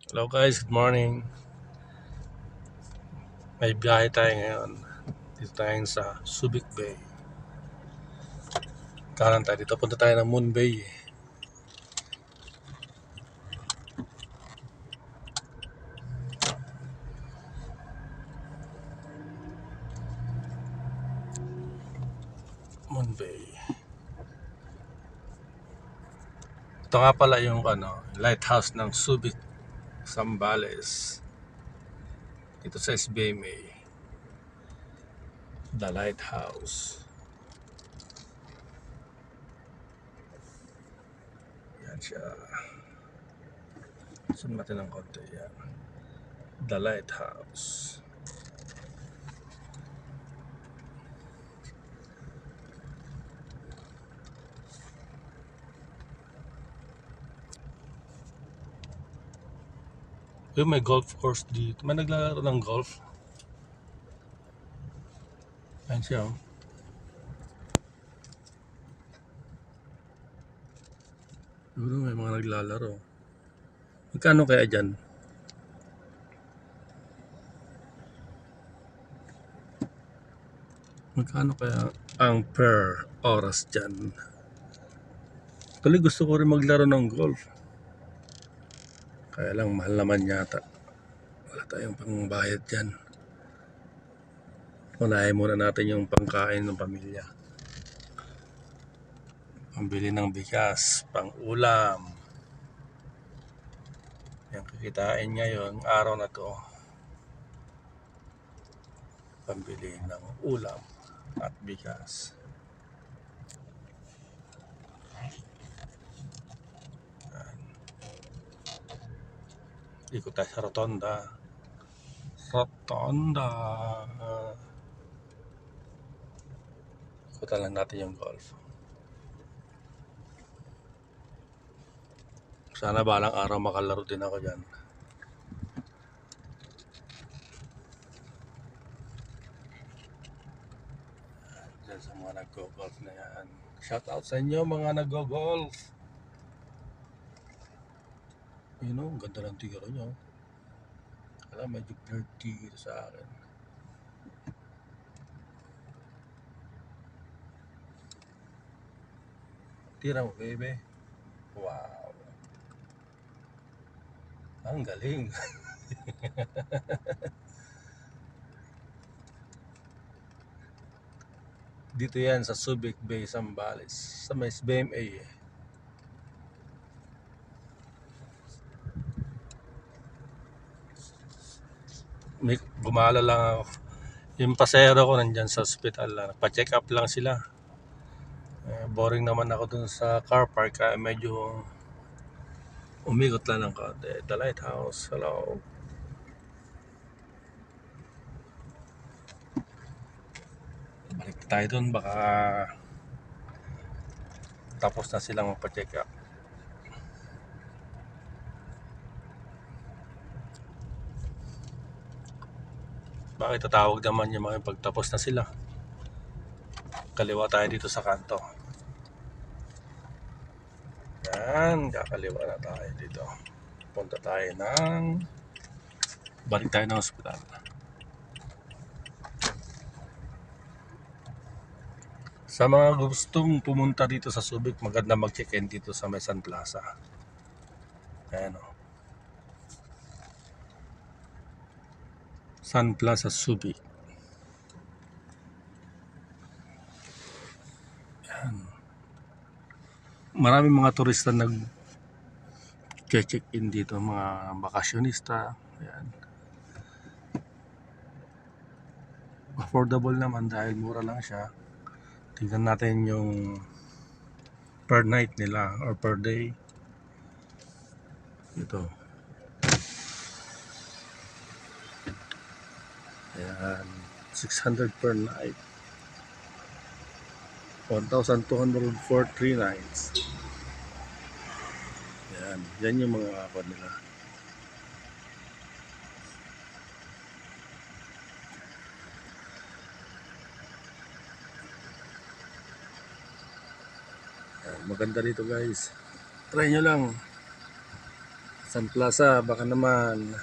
Hello guys, good morning. May biyahe tayo ngayon. Dito tayo sa Subic Bay. Kanan tayo dito. Punta tayo ng Moon Bay. Moon Bay. Ito nga pala yung lighthouse ng Subic, Zambales. Dito sa SBMA. The Lighthouse. Yan siya. Zoom natin ng konti. Yan. The Lighthouse. Yung may golf course dito. May naglalaro ng golf. Yan siya. Oh. Siguro may mga naglalaro. Magkano kaya dyan? Magkano kaya ang per oras dyan? Actually gusto ko rin maglaro ng golf. Kaya lang mahal naman yata. Wala tayong pangbayad dyan. Unahin muna natin yung pangkain ng pamilya. Pambili ng bigas, pang ulam. Yung kikitain ngayon, araw na to. Pambili ng ulam at bigas. Ikot tayo sa rotonda. Rotonda. Ikutan lang natin yung golf. Sana balang araw makalaro din ako dyan. Dyan sa mga nag-golf na yan. Shout out sa inyo mga nag-golf. You know, ganda ng tiro nyo. Alam, medyo flirty sa akin. Tira mo, baby. Wow. Ang galing. Dito yan sa Subic Bay, Zambales. Sa may SBMA. Gumala lang ako. Yung pasero ko nandyan sa hospital lang. Nagpa-check up lang sila. Boring naman ako dun sa car park. Kaya medyo umigot lang ng konti. The Lighthouse. Hello. Balik tayo dun. Baka tapos na silang magpa-check up. Bakit tatawag naman yung mga pagtapos na sila? Kaliwa tayo dito sa kanto. Yan, kakaliwa na tayo dito. Punta tayo ng balik tayo ng ospital. Sa mga gustong pumunta dito sa Subic, maganda mag-check-in dito sa may Sun Plaza. Ayan o. Sun Plaza Subic. Ayan. Maraming mga turista nag-check-in dito, mga bakasyonista. Ayan. Affordable naman dahil mura lang siya. Tingnan natin yung per night nila or per day. Ito. Ayan. 600 per night. 1,200 for 3 nights. Ayan. Yan yung mga kapad nila. Maganda dito guys. Try nyo lang. Sun Plaza, baka naman.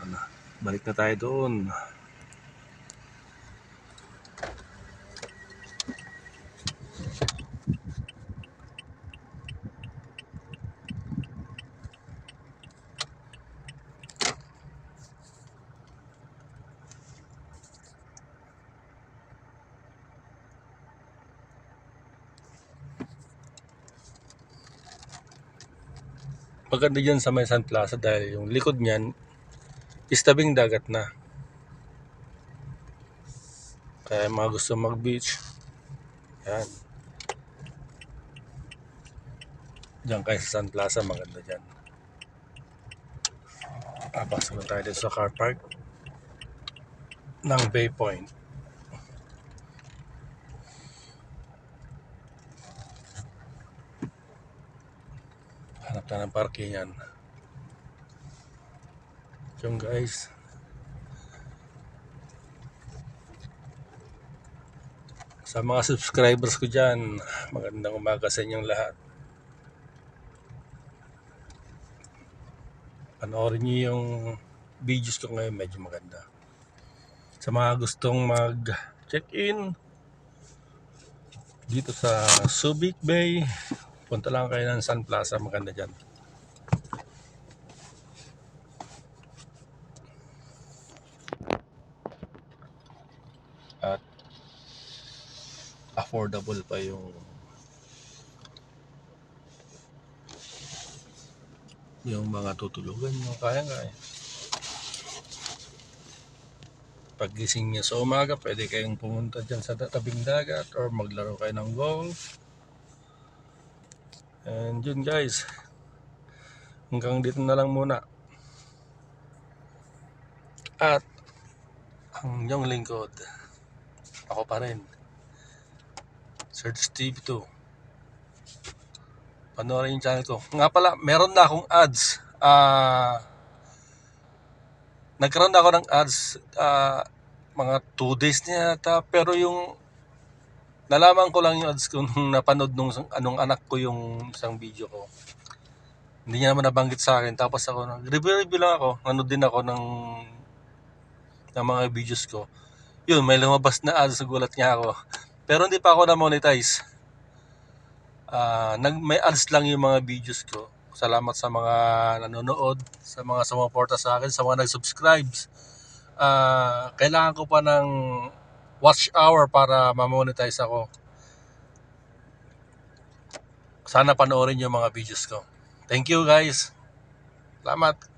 Ano, balik na tayo doon. Maganda dyan sa may Sun Plaza dahil yung likod niyan is tabing dagat na. Kaya mga gusto mag-beach, yan. Diyan kayo sa Sun Plaza, maganda dyan. Pasok na tayo dito sa car park ng Bay Point. Hanap tayo ng parkingan. Yung guys, sa mga subscribers ko dyan, magandang umaga sa inyong lahat. Panoorin niyo yung videos ko ngayon, medyo maganda. Sa mga gustong mag-check-in dito sa Subic Bay, punta lang kayo ng Sun Plaza, maganda dyan. At affordable pa yung mga tutulugan nyo, kaya. Paggising niya sa umaga, pwede kayong pumunta dyan sa tabing dagat or maglaro kayo ng golf. And yun guys, hanggang dito na lang muna. At ang inyong lingkod, ako pa rin, Sir Steve 2. Panoorin yung channel ko. Nga pala, meron na akong ads. Nagkaroon na ako ng ads mga 2 days na yata. Pero yung nalaman ko lang yung ads ko nung napanood nung anong anak ko yung isang video ko. Hindi niya naman nabanggit sa akin. Tapos ako, review lang ako. Nanood din ako ng mga videos ko. Yun, may lumabas na ads. Nagulat niya ako. Pero hindi pa ako na-monetize. May ads lang yung mga videos ko. Salamat sa mga nanonood, sa mga sumuporta sa akin, sa mga nag-subscribes. Kailangan ko pa ng watch hour para ma-monetize ako. Sana panoorin yung mga videos ko. Thank you guys. Salamat.